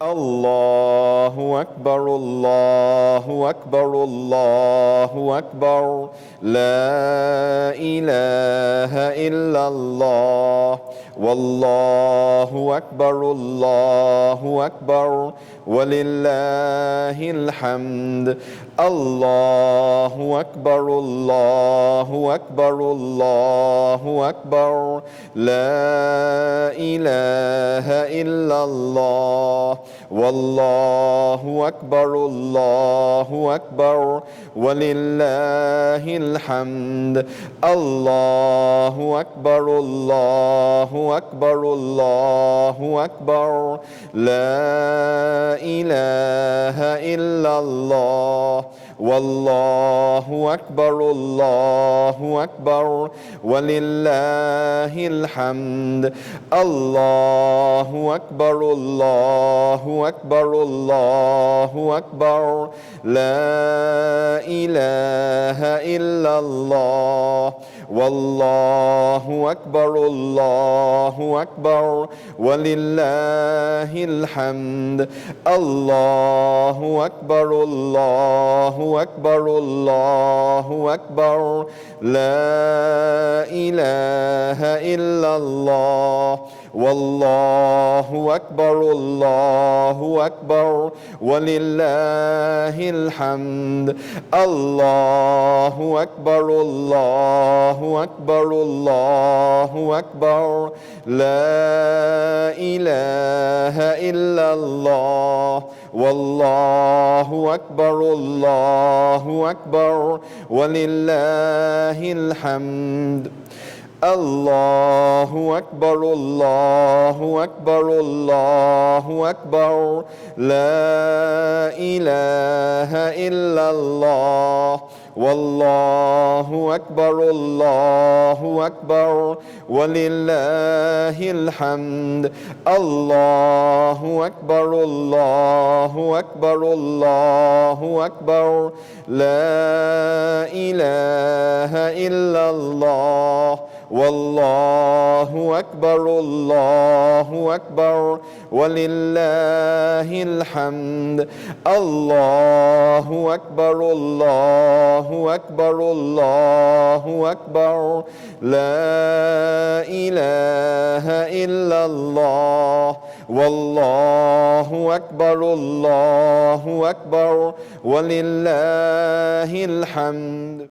الله أكبر الله أكبر الله أكبر لا إله إلا الله والله أكبر الله أكبر ولله الحمد الله أكبر الله أكبر الله أكبر لا إله إلا الله والله أكبر الله أكبر ولله الحمد الله أكبر الله أكبر الله أكبر لا إله إلا الله والله أكبر الله أكبر ولله الحمد الله أكبر الله أكبر الله أكبر لا إله إلا الله والله أكبر الله أكبر ولله الحمد الله أكبر الله أكبر الله أكبر لا إله إلا الله والله أكبر الله أكبر ولله الحمد الله أكبر الله أكبر الله أكبر لا إله إلا الله والله أكبر الله أكبر ولله الحمد الله أكبر الله أكبر الله أكبر لا إله إلا الله والله أكبر الله أكبر ولله الحمد الله أكبر الله أكبر الله أكبر لا إله إلا الله والله أكبر الله أكبر ولله الحمد الله أكبر الله أكبر الله أكبر لا إله إلا الله والله أكبر الله أكبر ولله الحمد.